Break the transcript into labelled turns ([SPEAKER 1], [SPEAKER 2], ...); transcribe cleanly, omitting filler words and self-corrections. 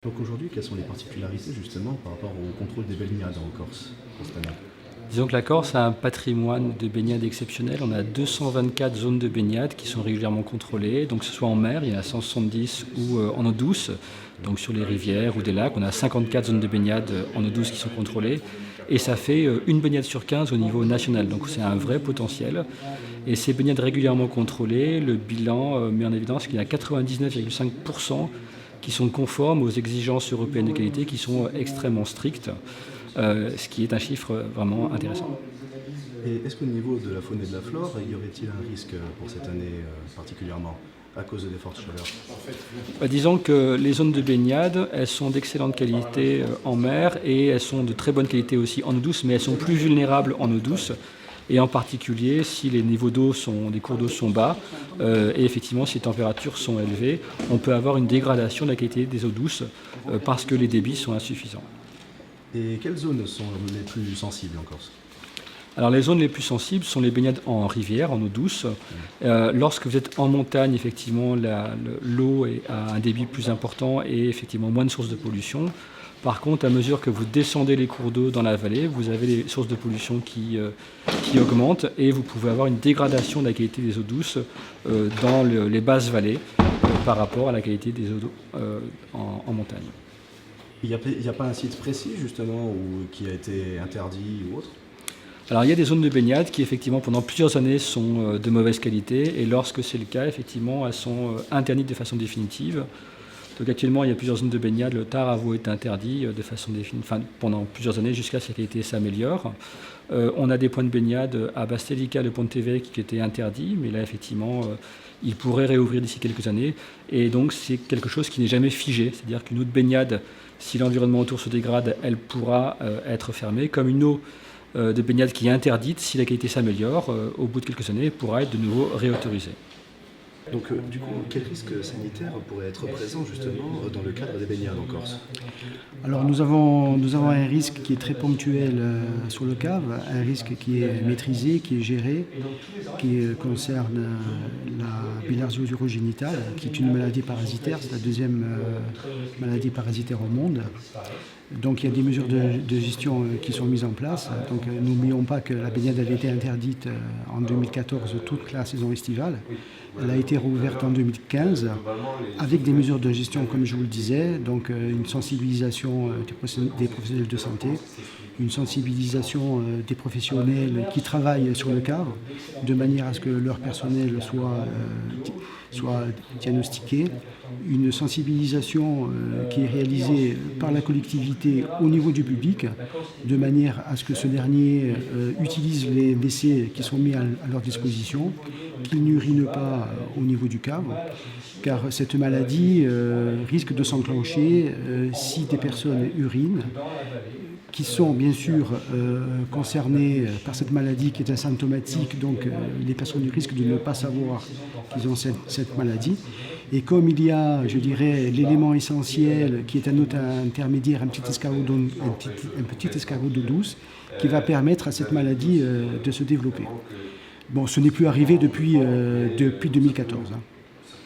[SPEAKER 1] Donc aujourd'hui, quelles sont les particularités justement par rapport au contrôle des baignades en Corse cette année?
[SPEAKER 2] Disons que la Corse a un patrimoine de baignade exceptionnel. On a 224 zones de baignade qui sont régulièrement contrôlées, donc que ce soit en mer, il y en a 170, ou en eau douce, donc sur les rivières ou des lacs. On a 54 zones de baignade en eau douce qui sont contrôlées, et ça fait une baignade sur 15 au niveau national. Donc c'est un vrai potentiel. Et ces baignades régulièrement contrôlées, le bilan met en évidence qu'il y a 99,5% qui sont conformes aux exigences européennes de qualité, qui sont extrêmement strictes, ce qui est un chiffre vraiment intéressant.
[SPEAKER 1] Et est-ce qu'au niveau de la faune et de la flore, y aurait-il un risque pour cette année particulièrement à cause des fortes chaleurs?
[SPEAKER 2] Disons que les zones de baignade, elles sont d'excellente qualité en mer et elles sont de très bonne qualité aussi en eau douce, mais elles sont plus vulnérables en eau douce. Et en particulier si les niveaux d'eau des cours d'eau sont bas et effectivement si les températures sont élevées, on peut avoir une dégradation de la qualité des eaux douces parce que les débits sont insuffisants.
[SPEAKER 1] Et quelles zones sont les plus sensibles en Corse?
[SPEAKER 2] Alors les zones les plus sensibles sont les baignades en rivière, en eau douce. Lorsque vous êtes en montagne, effectivement, l'eau a un débit plus important et effectivement moins de sources de pollution. Par contre, à mesure que vous descendez les cours d'eau dans la vallée, vous avez les sources de pollution qui augmentent et vous pouvez avoir une dégradation de la qualité des eaux douces dans les basses vallées par rapport à la qualité des eaux d'eau en montagne.
[SPEAKER 1] Il n'y a pas un site précis justement qui a été interdit ou autre?
[SPEAKER 2] Alors il y a des zones de baignade qui effectivement pendant plusieurs années sont de mauvaise qualité et lorsque c'est le cas, effectivement, elles sont interdites de façon définitive. Donc actuellement, il y a plusieurs zones de baignade. Le Taravo est interdit de façon définitive, pendant plusieurs années jusqu'à ce que la qualité s'améliore. On a des points de baignade à Bastelica, le Pontevecchio qui étaient interdits, mais là effectivement, ils pourraient réouvrir d'ici quelques années. Et donc c'est quelque chose qui n'est jamais figé, c'est-à-dire qu'une eau de baignade, si l'environnement autour se dégrade, elle pourra être fermée, comme une eau de baignade qui est interdite, si la qualité s'améliore, au bout de quelques années, pourra être de nouveau réautorisée.
[SPEAKER 1] Donc du coup, quel risque sanitaire pourrait être présent justement dans le cadre des baignades en Corse?
[SPEAKER 3] Alors nous avons un risque qui est très ponctuel sur le cave, un risque qui est maîtrisé, qui est géré, qui concerne la bilharziosi urogénitale, qui est une maladie parasitaire, c'est la deuxième maladie parasitaire au monde. Donc il y a des mesures de gestion qui sont mises en place. Donc n'oublions pas que la baignade avait été interdite en 2014 toute la saison estivale. Elle a été rouverte en 2015 avec des mesures de gestion, comme je vous le disais, donc une sensibilisation des professionnels de santé, une sensibilisation des professionnels qui travaillent sur le cave, de manière à ce que leur personnel soit diagnostiqué, une sensibilisation qui est réalisée par la collectivité au niveau du public, de manière à ce que ce dernier utilise les WC qui sont mis à leur disposition, qu'il n'urine pas au niveau du cave, car cette maladie risque de s'enclencher si des personnes urinent, qui sont bien sûr concernées par cette maladie qui est asymptomatique, donc les personnes risquent de ne pas savoir qu'ils ont cette maladie. Et comme il y a, je dirais, l'élément essentiel qui est un autre intermédiaire, un petit escargot d'eau douce, qui va permettre à cette maladie de se développer. Bon, ce n'est plus arrivé depuis 2014.